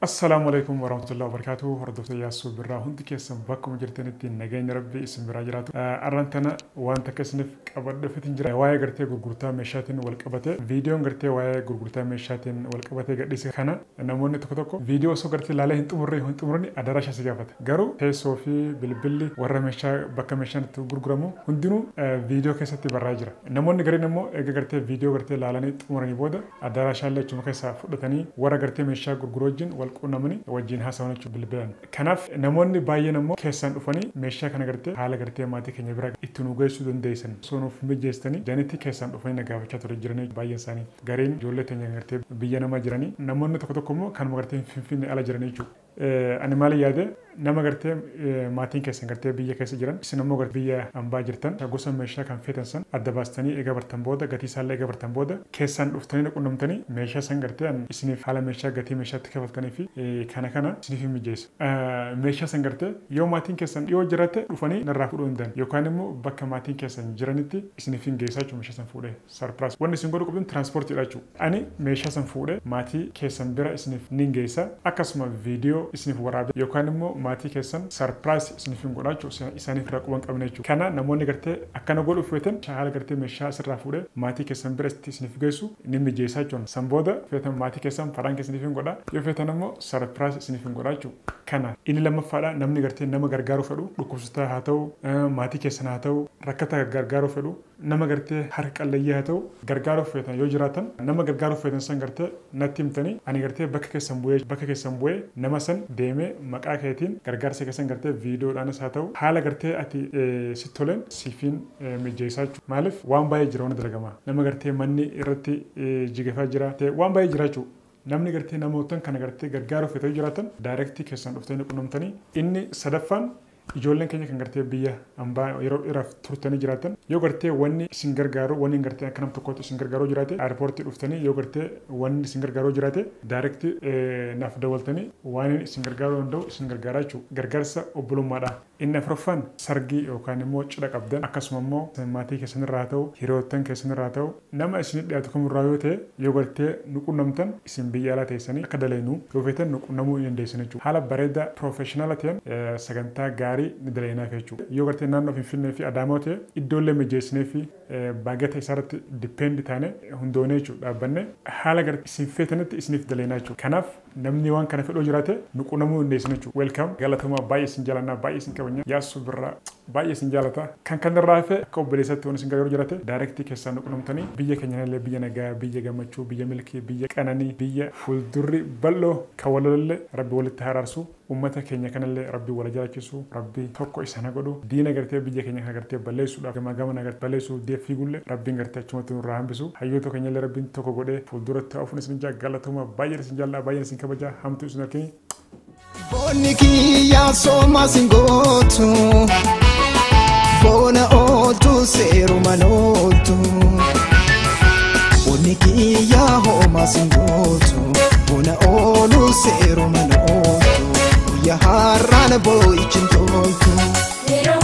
السلام عليكم ورحمة الله وبركاته. هردوت ياسو برا هند كيسم باكم جرتنتي نجين ربي اسم براجراتو أرنتنا وانت كسنف قبل فتنجرا واي غرتي غرغرتا مشاتين والقبته فيديو غرتي واي غرغرتا مشاتين والقبته غديس خنا نمون تكتكو فيديو سو غرتي لاله هنتمرني ادراش سجافت غرو تي صوفي بلبلي ورا مشا بك مشان غرغرمو هندينو فيديو كيستي براجرا نمون غري نمو غرتي فيديو غرتي لالاني تمرني بودا ادراش الله چمو كيسا فدتني ورا غرتي مشا غرغروجين قنامني وجين حسونة بالبلان كناف نموني باين نمو كيسان أفني مشى كنا قرتي حالا قرتي ماتي كني برا إتنوجي سودن ديسن سونو في مجلسني جانتي كيسان أفني نجاوي كاتور جرني باين ساني غارين جولة تاني قرتي بيجانا ما جراني نموني تكتكمو كان مقرتي فين على جراني جو أنا مالي ياده نما قرتي ماتين كيسان قرتي بيجا كيس جران سينما قرتي بيجا أمبا جرتان تقوسم مشى كان فيتنسن أدباستني إجا برتن بودا قتي سالة إجا برتن بودا كيسان أفتني نكونم تاني مشى سان قرتي أن إسني حالا مشى قتي مشى تكفتني في كنا سنفي مجلس مشى سان قرتي يوم ماتين كيسان يو جرته رفاني نرافق روندن يوكانمو بك ماتين كيسان جرانتي سنفي مجلس أشوف مشى سان فوده سربراز وانا سنقول كابن ترانسبورت إلى أني مشى سان فوده ماتي كيسان برا سنف نينجيسا أكاسما فيديو سنف ورابي يوكانمو ماتي كيسان سربراز سنفي مقولاتشو إساني فرق وانك أبنيتشو كنا نموني قرتي أكنا قولو فوتن شهال قرتي مشى سرافوده ماتي كيسان برا سنف جيسو نمجلس أشون سنبودا فوتن ماتي كيسان فرانك سنفي مقولا يوفتنمو سربراز سنفي مقولاتشو كنا إني لما فعلا نمني قرتي نما غرغارو فدو دكوستا هاتو ماتي كيسان هاتو ركتا غرغارو فدو نما قرتي حرق اللي هاتو غرغارو فيتن يوجراتن نما غرغارو فيتن سن قرتي نتيمتني اني قرتي بك كيسان بوي نما سن ديمي مقا كيتين غرغار سكسن قرتي فيديو انا ساتو حالا قرتي اتي ستولن سيفين ميجيساچو مالف وان باي جرون درغما نما قرتي مني رتي جيغفا جراتي وان باي جراچو namni gartee namootan kana gartee gargaaruuf yoo jiraatan direct keessan dhuftanii qunnamtanii inni sadaffaan ijoolleen keenya kan gartee biyya ambaa yeroo dheeraaf turtanii jiraatan yoo gartee wanni isin gargaaru wanni gartee akka nam tokkotti isin gargaaru jiraate airportii dhuftanii yoo gartee wanni isin gargaaru jiraate direct naaf dawaltanii waan isin gargaaru danda'u isin gargaaraa jechuudha gargaarsa obbolummaadha inni afuraffaan sargii yookaan immoo cidha qabdan akkasuma immoo maatii keessan irraa ta'u hiriyoottan keessan irraa ta'u nama isin dhiyaatu kamurraa yoo ta'e yoo gartee nu qunnamtan isin biyya alaa teessanii akka dalaynu yoo feetan nu qunnamuu hin dandeessan jechuudha haala bareedaa professional ta'een sagantaa gaarii ni dalaynaaf jechuudha yoo gartee naannoo Finfinnee fi Adaamaa ta'e iddoolee mijeessinee fi baagata isaarratti depend taane hundoonee jechuudha dhaabbanne haala gartee isin feetanitti isiniif dalaynaa jechuudha kanaaf namni waan kana fedhoo jiraate nu qunnamuu hin dandeessan jechuudha welcome galatuma baay'ee isin jaalannaa baay'ee isin kabajna yaasu birraa baay'ee isin jaalata kan kanarraa hafe akka obboleessatti waan isin gargaaru jiraate direct keessaan nu qunnamtanii biyya keenyallee biyya nagaa biyya gammachuu biyya milkii biyya qananii biyya fuuldurri bal'oo kan walollee rabbi walitti haraarsu ummata keenya kanallee rabbi wala jaalaachisu rabbi tokko isana godhu diina gartee biyya keenya kana gartee balleessuudhaaf gama nagaa balleessuu deeffii gulle rabbiin gartee achumatti nurraa hambisu hayyoota keenyallee rabbiin tokko godhee fuulduratti ofuun isin galatuma baay'ee isin jaallaa baay'ee isin kabaja hamtuu isin argini Bonni kiyya sooma singotu Bona otu seeru manotu Bonni kiyya hooma singotu Bona olu seeru manotu Ya harana boy chintotu Ya